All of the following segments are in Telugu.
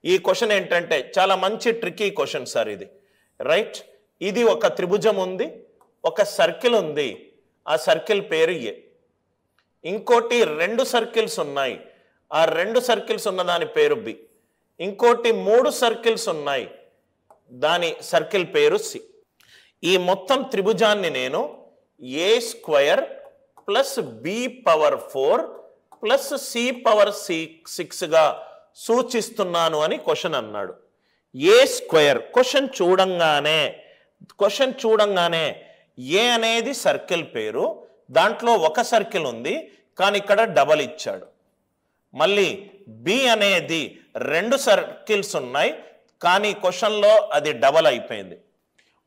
ఈ క్వశ్చన్ ఏంటంటే చాలా మంచి ట్రికీ క్వశ్చన్ సార్ ఇది, రైట్? ఇది ఒక త్రిభుజం ఉంది, ఒక సర్కిల్ ఉంది, ఆ సర్కిల్ పేరు ఏ. ఇంకోటి 2 సర్కిల్స్ ఉన్నాయి, ఆ 2 సర్కిల్స్ ఉన్న దాని పేరు బి. ఇంకోటి 3 సర్కిల్స్ ఉన్నాయి, దాని సర్కిల్ పేరు సి. ఈ మొత్తం త్రిభుజాన్ని నేను A square plus B power 4 plus C power 6గా సూచిస్తున్నాను అని క్వశ్చన్ అన్నాడు. ఏ స్క్వేర్ క్వశ్చన్ చూడంగానే ఏ అనేది సర్కిల్ పేరు, దాంట్లో ఒక సర్కిల్ ఉంది కానీ ఇక్కడ డబల్ ఇచ్చాడు. మళ్ళీ బి అనేది 2 సర్కిల్స్ ఉన్నాయి కానీ క్వశ్చన్లో అది డబల్ అయిపోయింది.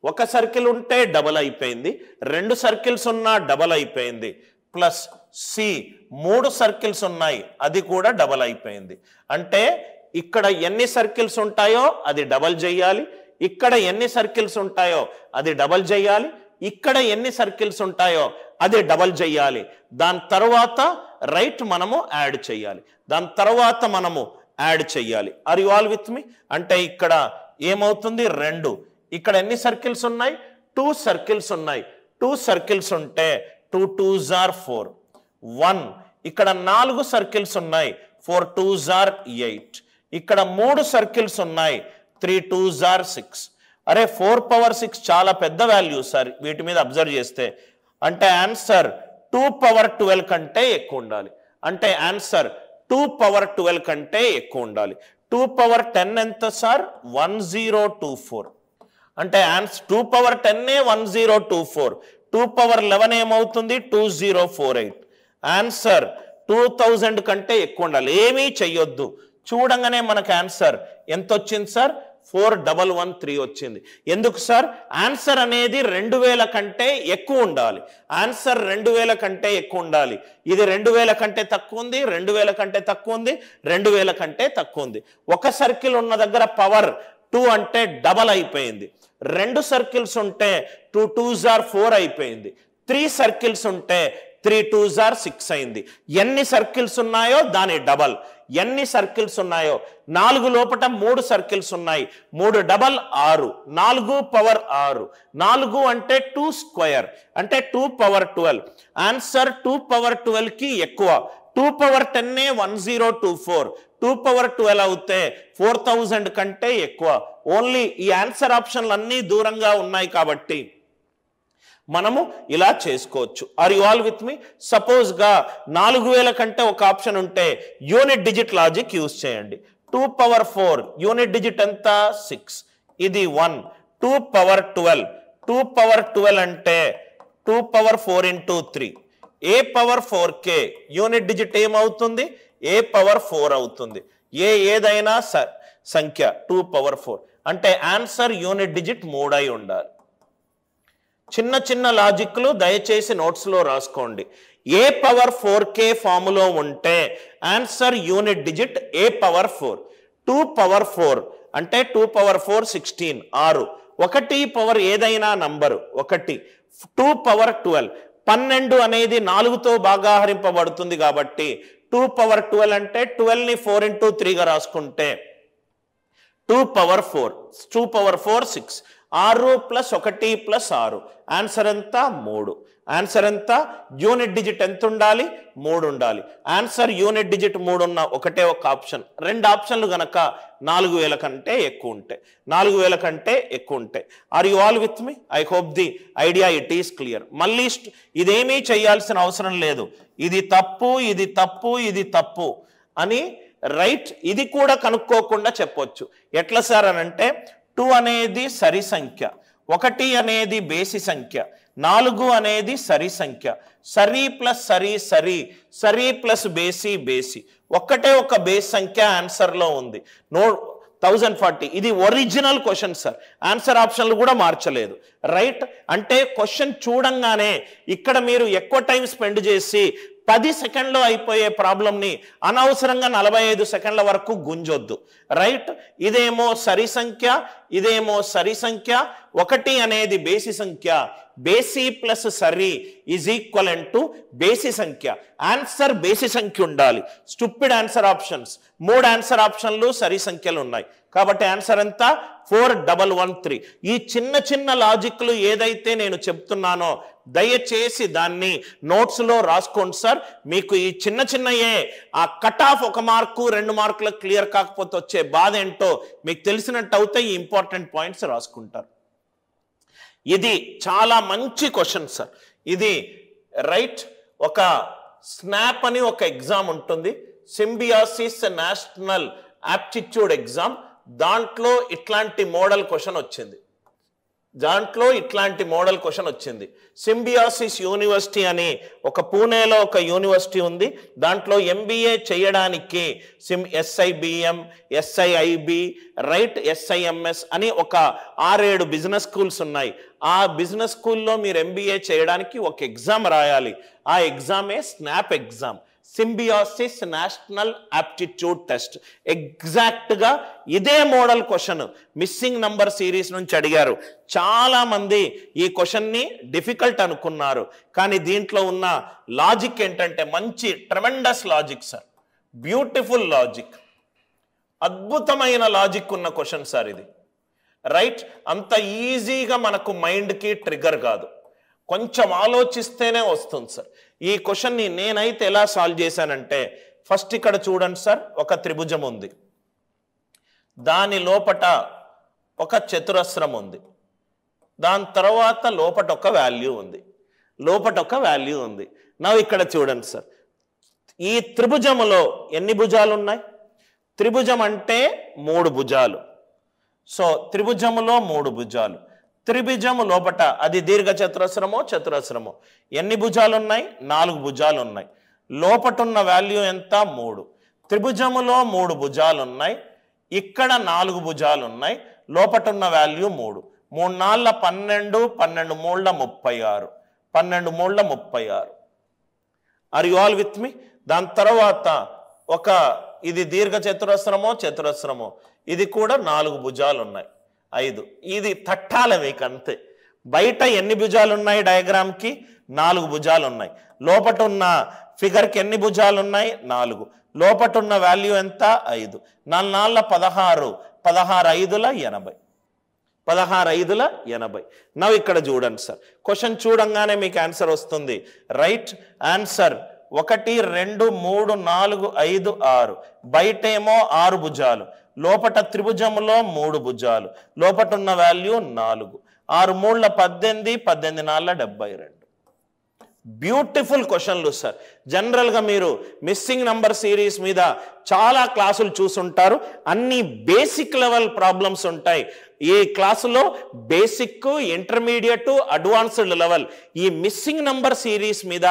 ఒక సర్కిల్ ఉంటే డబల్ అయిపోయింది, 2 సర్కిల్స్ ఉన్నా డబల్ అయిపోయింది. ప్లస్ సి 3 సర్కిల్స్ ఉన్నాయి, అది కూడా డబల్ అయిపోయింది. అంటే ఇక్కడ ఎన్ని సర్కిల్స్ ఉంటాయో అది డబల్ చేయాలి, ఇక్కడ ఎన్ని సర్కిల్స్ ఉంటాయో అది డబల్ చేయాలి, ఇక్కడ ఎన్ని సర్కిల్స్ ఉంటాయో అది డబల్ చేయాలి. దాని తర్వాత రైట్ మనము యాడ్ చేయాలి, దాని తర్వాత మనము యాడ్ చేయాలి. ఆర్ యు ఆల్ విత్ మీ? అంటే ఇక్కడ ఏమవుతుంది 2, ఇక్కడ ఎన్ని సర్కిల్స్ ఉన్నాయి? 2 సర్కిల్స్ ఉన్నాయి. 2 సర్కిల్స్ ఉంటే 2 2s are 4. 1 ఇక్కడ 4 సర్కిల్స్ ఉన్నాయి, 4 2s are 8. ఇక్కడ 3 సర్కిల్స్ ఉన్నాయి, 3 2s are 6. అరే 4 పవర్ 6 చాలా పెద్ద వాల్యూ సార్ వీటి మీద అబ్జర్వ్ చేస్తే. అంటే ఆన్సర్ 2 పవర్ 12 కంటే ఎక్కువ ఉండాలి. అంటే ఆన్సర్ 2 పవర్ 12 కంటే ఎక్కువ ఉండాలి. 2 పవర్ 10 ఎంత సార్? 1024. అంటే ఆన్సర్ 2 పవర్ 10 1024. 2 పవర్ 11 ఏమవుతుంది? 2048. ఆన్సర్ 2000 కంటే ఎక్కువ ఉండాలి. ఏమీ చెయ్యొద్దు, చూడంగానే మనకు ఆన్సర్ ఎంత వచ్చింది సార్? 4113 వచ్చింది. ఎందుకు సార్? ఆన్సర్ అనేది 2000 కంటే ఎక్కువ ఉండాలి. ఆన్సర్ 2000 కంటే ఎక్కువ ఉండాలి. ఇది 2000 కంటే తక్కువ ఉంది, 2000 కంటే తక్కువ ఉంది, 2000 కంటే తక్కువ ఉంది. ఒక సర్కిల్ ఉన్న దగ్గర పవర్ 2 అంటే డబల్ అయిపోయింది. 2 సర్కిల్స్ ఉంటే 2 2s are 4 అయిపోయింది. 3 సర్కిల్స్ ఉంటే 3 2s are 6 అయింది. ఎన్ని సర్కిల్స్ ఉన్నాయో దాని డబల్. ఎన్ని సర్కిల్స్ ఉన్నాయో 4 లోపట 3 సర్కిల్స్ ఉన్నాయి, 3 డబల్ 6, 4 పవర్ 6. 4 అంటే 2 స్క్వేర్ అంటే 2 పవర్ 12. ఆన్సర్ 2 పవర్ 12 కి ఎక్కువ. 2 పవర్ 10 1024. 2 పవర్ 12 అవుతే 4000 కంటే ఎక్కువ. ఓన్లీ ఈ ఆన్సర్ ఆప్షన్లు అన్నీ దూరంగా ఉన్నాయి కాబట్టి మనము ఇలా చేసుకోవచ్చు. Are you all with me? Suppose గా 4000 కంటే ఒక ఆప్షన్ ఉంటే యూనిట్ డిజిట్ లాజిక్ యూజ్ చేయండి. 2 పవర్ 4 యూనిట్ డిజిట్ ఎంత? 6. ఇది 1. 2 పవర్ 12. 2 పవర్ 12 అంటే 2 పవర్ 4 into 3. ఏ పవర్ 4k యూనిట్ డిజిట్ ఏమవుతుంది? ఏ పవర్ 4 అవుతుంది. ఏదైనా సంఖ్య 2 పవర్ 4 అంటే ఆన్సర్ యూనిట్ డిజిట్ 3 అయి ఉండాలి. చిన్న చిన్న లాజిక్లు దయచేసి నోట్స్లో రాసుకోండి. ఏ పవర్ 4k ఫాములో ఉంటే ఆన్సర్ యూనిట్ డిజిట్ ఏ పవర్ 4. 2 పవర్ 4 అంటే 2 పవర్ 4 16 6. 1 పవర్ ఏదైనా నంబరు 1. 2 పవర్ 12 12 అనేది 4తో భాగాహరింపబడుతుంది కాబట్టి 2 పవర్ 12 అంటే 12ని 4 into 3గా రాసుకుంటే 2 power 4. 2 power 4 6. 6 plus 1 plus 6 answer ఎంత? 3. ఆన్సర్ ఎంత? యూనిట్ డిజిట్ ఎంత ఉండాలి? 3 ఉండాలి. ఆన్సర్ యూనిట్ డిజిట్ 3 ఉన్న ఒకటే ఒక ఆప్షన్. 2 ఆప్షన్లు గనక 4000 కంటే ఎక్కువ ఉంటాయి. 4000 కంటే ఎక్కువ ఉంటాయి. Are you all with me? I hope the idea it is clear. మళ్ళీ ఇదేమీ చేయాల్సిన అవసరం లేదు. ఇది తప్పు, ఇది తప్పు, ఇది తప్పు అని రైట్ ఇది కూడా కనుక్కోకుండా చెప్పొచ్చు. ఎట్లా సార్ అని అంటే 2 అనేది సరి సంఖ్య, 1 అనేది బేసి సంఖ్య, 4 అనేది సరి సంఖ్య. సరి ప్లస్ సరి సరి, సరి ప్లస్ బేసి బేసి. ఒక్కటే ఒక బేస్ సంఖ్య ఆన్సర్లో ఉంది. 1040. ఇది ఒరిజినల్ క్వశ్చన్ సార్. ఆన్సర్ ఆప్షన్లు కూడా మార్చలేదు. రైట్ అంటే క్వశ్చన్ చూడంగానే ఇక్కడ మీరు ఎక్కువ టైం స్పెండ్ చేసి 10 సెకండ్లో అయిపోయే ప్రాబ్లంని అనవసరంగా 45 సెకండ్ల వరకు గుంజొద్దు. రైట్ ఇదేమో సరి సంఖ్య, ఇదేమో సరి సంఖ్య, 1 అనేది బేసి సంఖ్య. బేసి ప్లస్ సరి ఈజ్ ఈక్వలెంట్ టు బేసి సంఖ్య. ఆన్సర్ బేసి సంఖ్య ఉండాలి. స్టూపిడ్ ఆన్సర్ ఆప్షన్స్, 3 ఆన్సర్ ఆప్షన్లు సరి సంఖ్యలు ఉన్నాయి కాబట్టి ఆన్సర్ ఎంత 4113. ఈ చిన్న చిన్న లాజిక్లు ఏదైతే నేను చెప్తున్నానో దయచేసి దాన్ని నోట్స్లో రాసుకోండి సార్. మీకు ఈ చిన్న చిన్నయే ఆ కట్ ఆఫ్ 1 మార్కు 2 మార్కులకు క్లియర్ కాకపోతే వచ్చే బాధ ఏంటో మీకు తెలిసినట్టు అవుతే ఈ ఇంపార్టెంట్ పాయింట్స్ రాసుకుంటారు. ఇది చాలా మంచి క్వశ్చన్ సార్. ఇది రైట్. ఒక స్నాప్ అని ఒక ఎగ్జామ్ ఉంటుంది, సింబియాసిస్ నేషనల్ ఆప్టిట్యూడ్ ఎగ్జామ్. దాంట్లో ఇట్లాంటి మోడల్ క్వశ్చన్ వచ్చింది. సింబియాసిస్ యూనివర్సిటీ అని ఒక పూణేలో ఒక యూనివర్సిటీ ఉంది. దాంట్లో MBA చేయడానికి SIBM, SIIB, రైట్, SIMS అని ఒక 6-7 బిజినెస్ స్కూల్స్ ఉన్నాయి. ఆ బిజినెస్ స్కూల్లో మీరు MBA చేయడానికి ఒక ఎగ్జామ్ రాయాలి. ఆ ఎగ్జామే SNAP exam, Symbiosis National Aptitude Test. ఎగ్జాక్ట్గా ఇదే model question missing number series నుంచి అడిగారు. చాలా మంది ఈ క్వశ్చన్ని డిఫికల్ట్ అనుకున్నారు, కానీ దీంట్లో ఉన్న లాజిక్ ఏంటంటే మంచి tremendous logic sir, beautiful logic, అద్భుతమైన లాజిక్ ఉన్న క్వశ్చన్ సార్ ఇది. రైట్. అంత ఈజీగా మనకు మైండ్కి ట్రిగర్ కాదు, కొంచెం ఆలోచిస్తేనే వస్తుంది సార్. ఈ క్వశ్చన్ని నేనైతే ఎలా సాల్వ్ చేశానంటే, ఫస్ట్ ఇక్కడ చూడండి సార్, ఒక త్రిభుజం ఉంది, దాని లోపట ఒక చతురస్రం ఉంది, దాని తర్వాత లోపట ఒక వాల్యూ ఉంది. నా ఇక్కడ చూడండి సార్, ఈ త్రిభుజములో ఎన్ని భుజాలు ఉన్నాయి? త్రిభుజం అంటే 3 భుజాలు. సో త్రిభుజములో 3 భుజాలు. త్రిభుజము లోపట అది దీర్ఘ చతురస్రమో ఎన్ని భుజాలు ఉన్నాయి? 4 భుజాలు ఉన్నాయి. లోపట ఉన్న వాల్యూ ఎంత? 3. త్రిభుజములో 3 భుజాలు ఉన్నాయి, ఇక్కడ 4 భుజాలు ఉన్నాయి, లోపట ఉన్న value 3. 3 4 12, 12 3 36, 12 3 36. Are you all with మీ? దాని తర్వాత ఒక ఇది దీర్ఘ చతురస్రమో ఇది కూడా 4 భుజాలు ఉన్నాయి, 5. ఇది తట్టాలి మీకు అంతే. బయట ఎన్ని భుజాలు ఉన్నాయి? డయాగ్రామ్కి 4 భుజాలు ఉన్నాయి. లోపట ఉన్న ఫిగర్కి ఎన్ని భుజాలు ఉన్నాయి? 4. లోపట ఉన్న వాల్యూ ఎంత? 5. 4 4 16, 16 5 80, 16 5 80. నవ్వు ఇక్కడ చూడండి సార్, క్వశ్చన్ చూడంగానే మీకు ఆన్సర్ వస్తుంది. Right answer 1 2 3 4 5 6. బయటేమో 6 భుజాలు, లోపట త్రిభుజములో 3 భుజాలు, లోపట ఉన్న వాల్యూ 4. 6 3 18, 18 4 72. బ్యూటిఫుల్ క్వశ్చన్లు సార్. జనరల్గా మీరు మిస్సింగ్ నంబర్ సిరీస్ మీద చాలా క్లాసులు చూసుంటారు, అన్ని బేసిక్ లెవెల్ ప్రాబ్లమ్స్ ఉంటాయి. ఈ క్లాసులో బేసిక్, ఇంటర్మీడియట్, అడ్వాన్స్డ్ లెవెల్ ఈ మిస్సింగ్ నంబర్ సిరీస్ మీద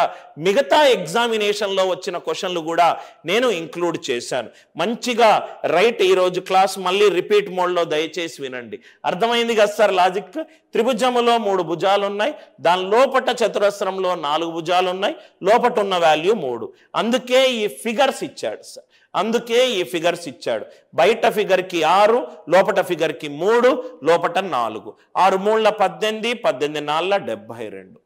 మిగతా ఎగ్జామినేషన్లో వచ్చిన క్వశ్చన్లు కూడా నేను ఇంక్లూడ్ చేశాను. మంచిగా రైట్. ఈరోజు క్లాస్ మళ్ళీ రిపీట్ మోడ్లో దయచేసి వినండి. అర్థమైంది కదా సార్ లాజిక్? త్రిభుజములో 3 భుజాలు ఉన్నాయి, దాని లోపట చతురస్రంలో 4 భుజాలు ఉన్నాయి, లోపట ఉన్న వాల్యూ 3. అందుకే ఈ ఫిగర్స్ ఇచ్చాడు సార్, బయట ఫిగర్కి 6, లోపట ఫిగర్కి 3, లోపట 4. 6 3 18, 18 4 72.